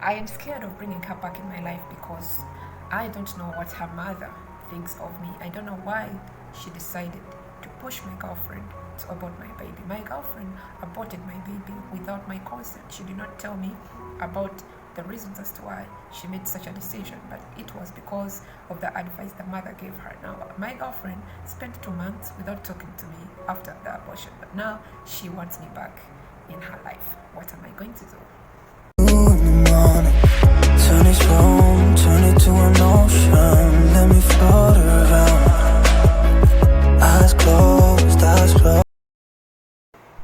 I am scared of bringing her back in my life because I don't know what her mother thinks of me. I don't know why she decided to push my girlfriend to abort my baby. My girlfriend aborted my baby without my consent. She did not tell me about the reasons as to why she made such a decision, but it was because of the advice the mother gave her. Now, my girlfriend spent 2 months without talking to me after the abortion, but now she wants me back in her life. What am I going to do? Turn this room, turn it to an ocean. Let me float around. Eyes closed, eyes closed.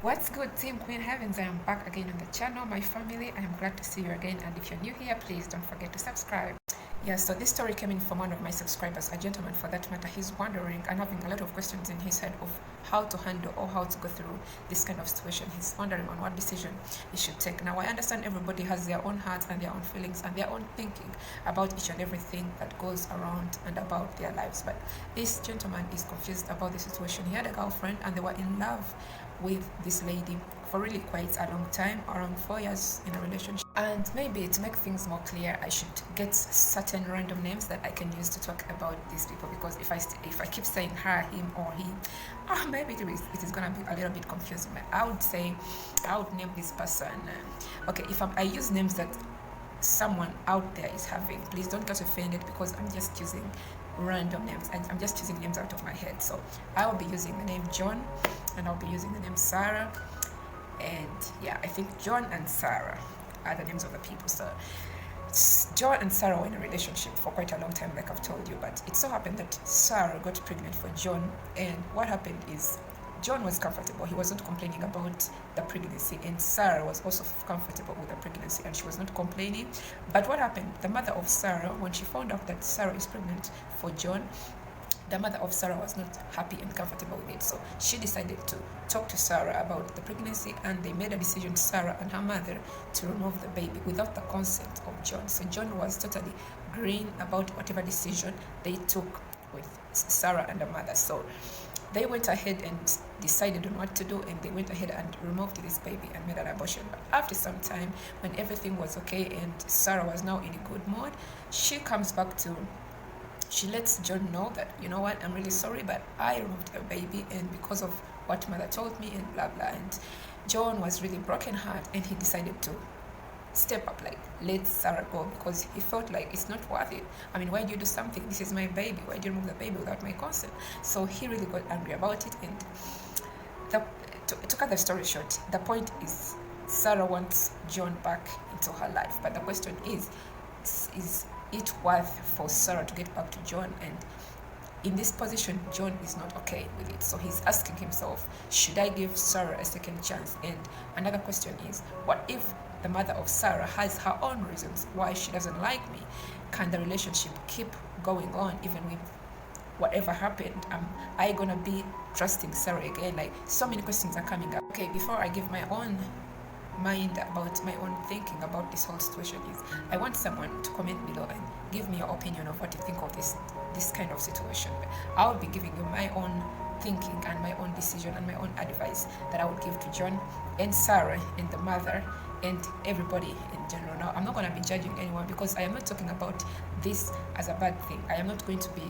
What's good, Team Queen Heavens? I am back again on the channel, my family. I am glad to see you again, and if you're new here, please don't forget to subscribe. Yeah, so this story came in from one of my subscribers, a gentleman for that matter. He's wondering and having a lot of questions in his head of how to handle or how to go through this kind of situation. He's wondering on what decision he should take. Now, I understand everybody has their own hearts and their own feelings and their own thinking about each and everything that goes around and about their lives, but this gentleman is confused about the situation. He had a girlfriend and they were in love with this lady for really quite a long time, around 4 years in a relationship. And maybe to make things more clear, I should get certain random names that I can use to talk about these people, because if I keep saying her, him, or he, maybe it is gonna be a little bit confusing. But I would name this person. Okay, if I use names that someone out there is having, please don't get offended, because I'm just using random names and I'm just using names out of my head. So I will be using the name John, and I'll be using the name Sarah, and yeah, I think John and Sarah are the names of the people. So John and Sarah were in a relationship for quite a long time, like I've told you, but it so happened that Sarah got pregnant for John, and what happened is John was comfortable. He wasn't complaining about the pregnancy, and Sarah was also comfortable with the pregnancy, and she was not complaining. But what happened? The mother of Sarah, when she found out that Sarah is pregnant for John, the mother of Sarah was not happy and comfortable with it. So she decided to talk to Sarah about the pregnancy, and they made a decision, Sarah and her mother, to remove the baby without the consent of John. So John was totally green about whatever decision they took with Sarah and the mother. So they went ahead and decided on what to do, and they went ahead and removed this baby and made an abortion. But after some time, when everything was okay and Sarah was now in a good mood, she lets John know that, you know what, I'm really sorry, but I removed a baby, and because of what mother told me, and blah blah. And John was really broken heart, and he decided to step up, like, let Sarah go, because he felt like it's not worth it. I mean, why do you do something? This is my baby. Why do you remove the baby without my consent? So he really got angry about it. And to cut the story short, the point is Sarah wants John back into her life, but the question is it worth for Sarah to get back to John? And in this position, John is not okay with it. So he's asking himself, should I give Sarah a second chance? And another question is, what if the mother of Sarah has her own reasons why she doesn't like me? Can the relationship keep going on even with whatever happened? Am I gonna be trusting Sarah again? Like, so many questions are coming up. Okay, before I give my own mind about my own thinking about this whole situation, is I want someone to comment below and give me your opinion of what you think of this kind of situation. I'll be giving you my own thinking and my own decision and my own advice that I would give to John and Sarah and the mother and everybody in general. Now, I'm not going to be judging anyone, because I am not talking about this as a bad thing. I am not going to be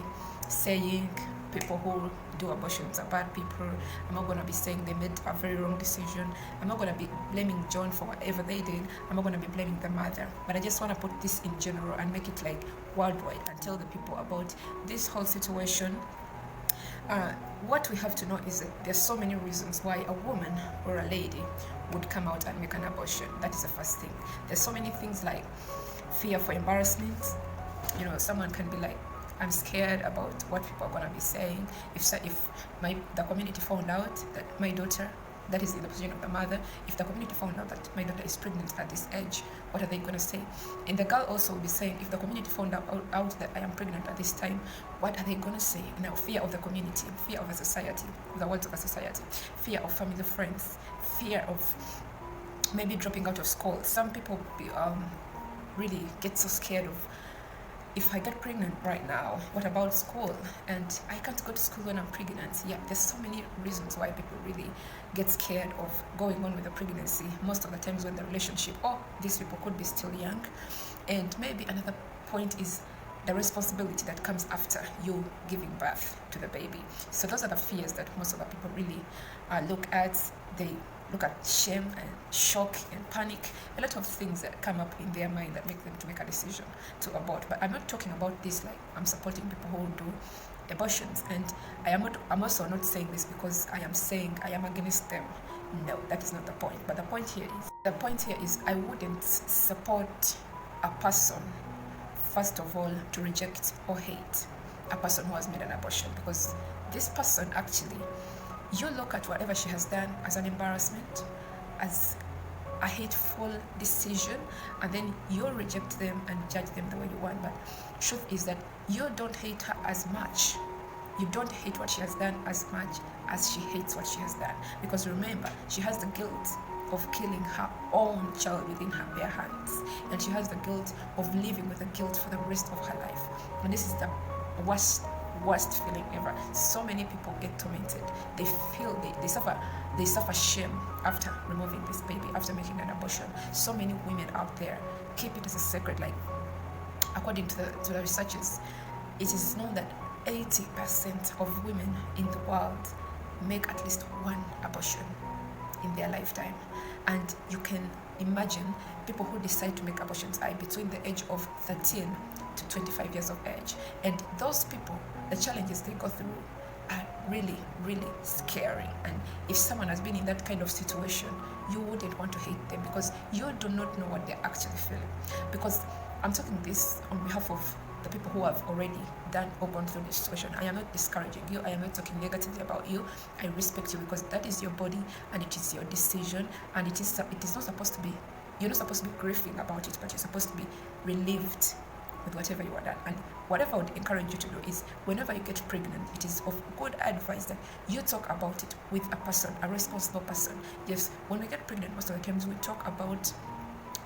saying people who do abortions are bad people. I'm not going to be saying they made a very wrong decision. I'm not going to be blaming John for whatever they did. I'm not going to be blaming the mother. But I just want to put this in general and make it like worldwide and tell the people about this whole situation. What we have to know is that there's so many reasons why a woman or a lady would come out and make an abortion. That is the first thing. There's so many things like fear for embarrassment. You know, someone can be like, I'm scared about what people are going to be saying. If the community found out that my daughter, that is in the position of the mother, if the community found out that my daughter is pregnant at this age, what are they going to say? And the girl also will be saying, if the community found out that I am pregnant at this time, what are they going to say? Now, fear of the community, fear of the society, the words of the society, fear of family, friends, fear of maybe dropping out of school. Some people really get so scared of if I get pregnant right now, what about school? And I can't go to school when I'm pregnant. Yeah, there's so many reasons why people really get scared of going on with the pregnancy. Most of the times when the relationship, or these people could be still young. And maybe another point is the responsibility that comes after you giving birth to the baby. So those are the fears that most of the people really look at. They look at shame and shock and panic, a lot of things that come up in their mind that make them to make a decision to abort. But I'm not talking about this like I'm supporting people who do abortions, and I'm also not saying this because I am saying I am against them. No, that is not the point. But the point here is I wouldn't support a person, first of all, to reject or hate a person who has made an abortion, because this person actually, you look at whatever she has done as an embarrassment, as a hateful decision, and then you reject them and judge them the way you want. But truth is that you don't hate her as much. You don't hate what she has done as much as she hates what she has done. Because remember, she has the guilt of killing her own child within her bare hands. And she has the guilt of living with the guilt for the rest of her life. And this is the worst feeling ever. So many people get tormented. They feel they suffer shame after removing this baby, after making an abortion. So many women out there keep it as a secret. Like, according to the researchers, it is known that 80% of women in the world make at least one abortion in their lifetime. And you can imagine people who decide to make abortions are between the age of 13 to 25 years of age. And those people, the challenges they go through are really, really scary. And if someone has been in that kind of situation, you wouldn't want to hate them, because you do not know what they're actually feeling. Because I'm talking this on behalf of the people who have already done or gone through this situation. I am not discouraging you. I am not talking negatively about you. I respect you, because that is your body and it is your decision, and it is not supposed to be, you're not supposed to be grieving about it, but you're supposed to be relieved with whatever you are done. And whatever I would encourage you to do is, whenever you get pregnant, it is of good advice that you talk about it with a person, a responsible person. Yes, when we get pregnant, most of the times we talk about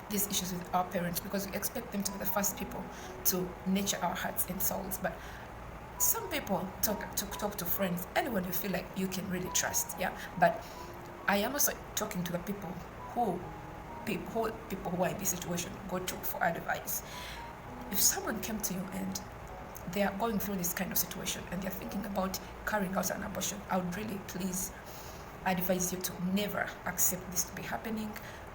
these issues with our parents, because we expect them to be the first people to nurture our hearts and souls. But some people talk to friends, anyone you feel like you can really trust. Yeah, but I am also talking to the people who are in this situation go to for advice. If someone came to you and they are going through this kind of situation and they're thinking about carrying out an abortion, I would really please advise you to never accept this to be happening.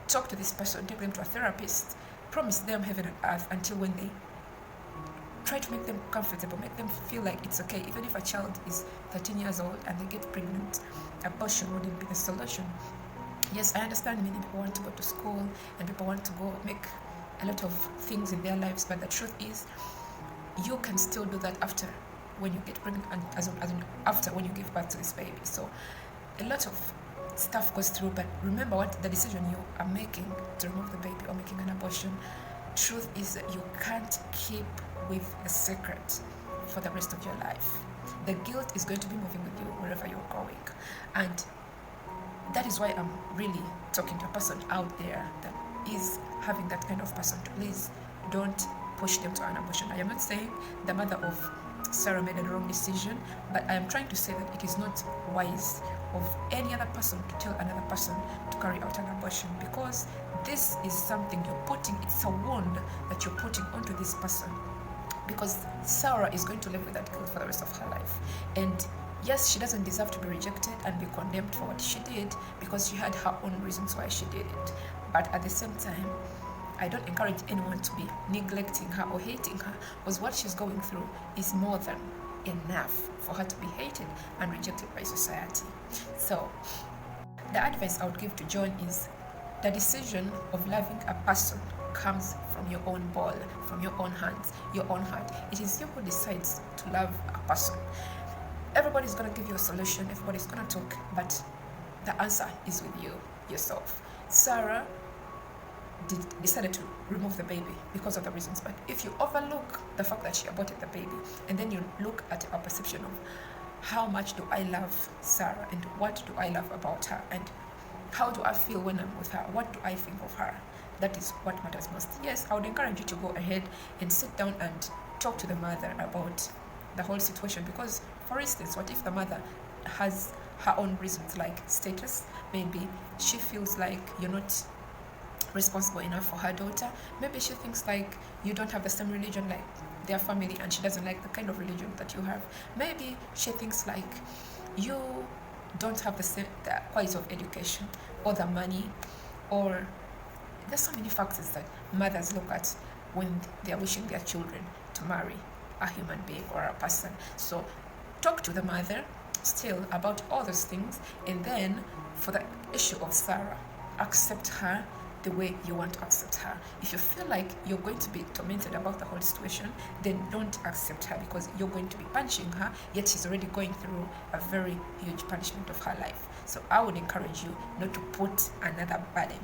Talk to this person, take them to a therapist, promise them heaven and earth until when they try to make them comfortable, make them feel like it's okay. Even if a child is 13 years old and they get pregnant, abortion wouldn't be the solution. Yes, I understand many people want to go to school and people want to go make a lot of things in their lives, but the truth is, you can still do that after when you get pregnant, and after when you give birth to this baby. So a lot of stuff goes through, but remember what the decision you are making to remove the baby or making an abortion. Truth is that you can't keep with a secret for the rest of your life. The guilt is going to be moving with you wherever you're going, and that is why I'm really talking to a person out there that is having that kind of person. To please don't push them to an abortion. I am not saying the mother of Sarah made a wrong decision, but I am trying to say that it is not wise of any other person to tell another person to carry out an abortion, because this is something it's a wound that you're putting onto this person, because Sarah is going to live with that guilt for the rest of her life. And yes, she doesn't deserve to be rejected and be condemned for what she did, because she had her own reasons why she did it. But at the same time, I don't encourage anyone to be neglecting her or hating her, because what she's going through is more than enough for her to be hated and rejected by society. So the advice I would give to John is, the decision of loving a person comes from your own ball, from your own hands, your own heart. It is you who decides to love a person. Everybody's going to give you a solution, everybody's going to talk, but the answer is with you, yourself. Sarah decided to remove the baby because of the reasons, but if you overlook the fact that she aborted the baby, and then you look at our perception of how much do I love Sarah, and what do I love about her, and how do I feel when I'm with her, what do I think of her, that is what matters most. Yes, I would encourage you to go ahead and sit down and talk to the mother about the whole situation. Because, for instance, what if the mother has her own reasons, like status? Maybe she feels like you're not responsible enough for her daughter. Maybe she thinks like you don't have the same religion like their family, and she doesn't like the kind of religion that you have. Maybe she thinks like you don't have the quality of education or the money, or there's so many factors that mothers look at when they are wishing their children to marry a human being or a person. So talk to the mother still about all those things, and then for the issue of Sarah, accept her the way you want to accept her. If you feel like you're going to be tormented about the whole situation, then don't accept her, because you're going to be punishing her, yet she's already going through a very huge punishment of her life. So I would encourage you not to put another burden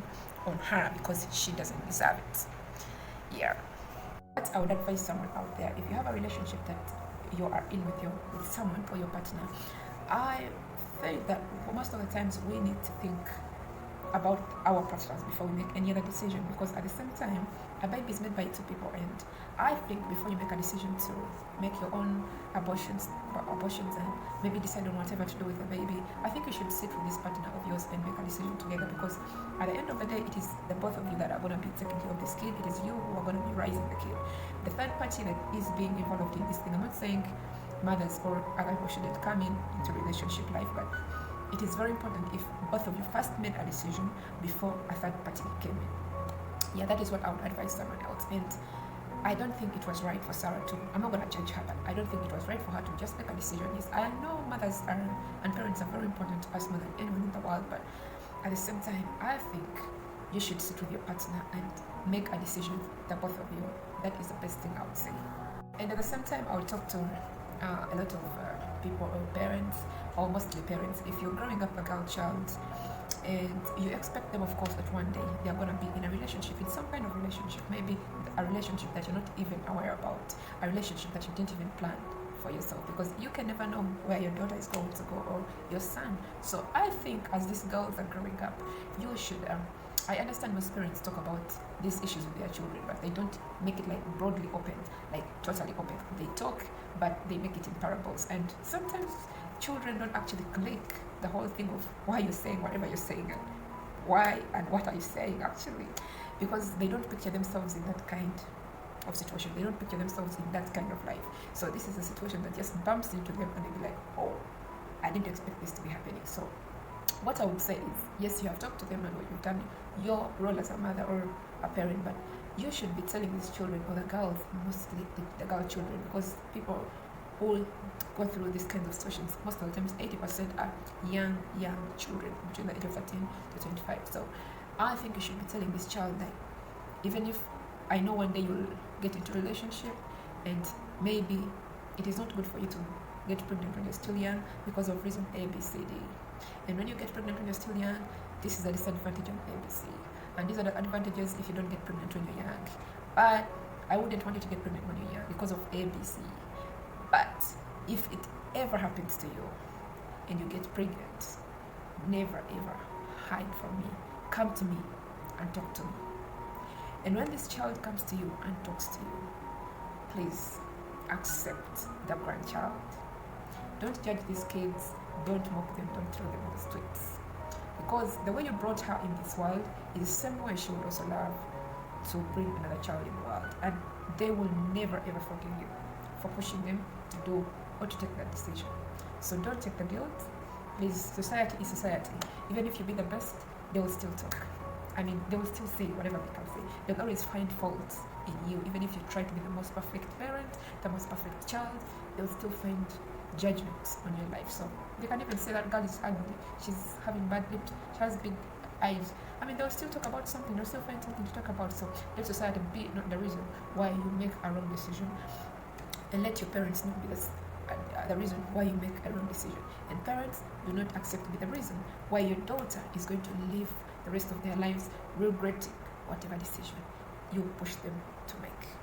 on her, because she doesn't deserve it. Yeah. But I would advise someone out there, if you have a relationship that you are in with someone or your partner, I think that most of the times we need to think about our preference before we make any other decision, because at the same time, a baby is made by two people, and I think before you make a decision to make your own abortions and maybe decide on whatever to do with the baby, I think you should sit with this partner of yours and make a decision together, because at the end of the day, it is the both of you that are going to be taking care of this kid. It is you who are going to be raising the kid. The third party that is being involved in this thing, I'm not saying mothers or other people shouldn't come into relationship life, but it is very important if both of you first made a decision before a third party came in. Yeah, that is what I would advise someone else. And I don't think it was right for Sarah to, I'm not going to judge her, but I don't think it was right for her to just make a decision. Yes, I know mothers and parents are very important to us more than anyone in the world, but at the same time, I think you should sit with your partner and make a decision, the both of you. That is the best thing I would say. And at the same time, I would talk to a lot of people or parents, or mostly parents. If you're growing up a girl child and you expect them, of course, that one day they're going to be in a relationship, in some kind of relationship, maybe a relationship that you're not even aware about, a relationship that you didn't even plan for yourself, because you can never know where your daughter is going to go, or your son. So I think as these girls are growing up, you should I understand most parents talk about these issues with their children, but they don't make it like broadly open, like totally open. They talk, but they make it in parables, and sometimes children don't actually click the whole thing of why you're saying whatever you're saying, and why and what are you saying actually, because they don't picture themselves in that kind of situation. They don't picture themselves in that kind of life. So this is a situation that just bumps into them, and they be like, oh, I didn't expect this to be happening. So what I would say is, yes, you have talked to them and what you've done your role as a mother or a parent, but you should be telling these children, or the girls, mostly the girl children, because people who go through these kinds of situations, most of the times 80% are young children between the age of 13 to 25. So I think you should be telling this child that even if I know one day you'll get into a relationship, and maybe it is not good for you to get pregnant when you're still young because of reason A, B, C, D. And when you get pregnant when you're still young, this is a disadvantage on ABC. And these are the advantages if you don't get pregnant when you're young. But I wouldn't want you to get pregnant when you're young because of ABC. But if it ever happens to you and you get pregnant, never ever hide from me. Come to me and talk to me. And when this child comes to you and talks to you, please accept the grandchild. Don't judge these kids. Don't mock them. Don't throw them on the streets. Because the way you brought her in this world is the same way she would also love to bring another child in the world. And they will never ever forgive you for pushing them to do or to take that decision. So don't take the guilt. Please, society is society. Even if you be the best, they will still talk. I mean, they will still say whatever they can say. They'll always find faults in you. Even if you try to be the most perfect parent, the most perfect child, they'll still find judgments on your life. So they can even say that girl is ugly, she's having bad lips, she has big eyes. I mean, they'll still talk about something, they'll still find something to talk about. So let society be not the reason why you make a wrong decision, and let your parents not be the reason why you make a wrong decision. And parents, do not accept to be the reason why your daughter is going to live the rest of their lives regretting whatever decision you push them to make.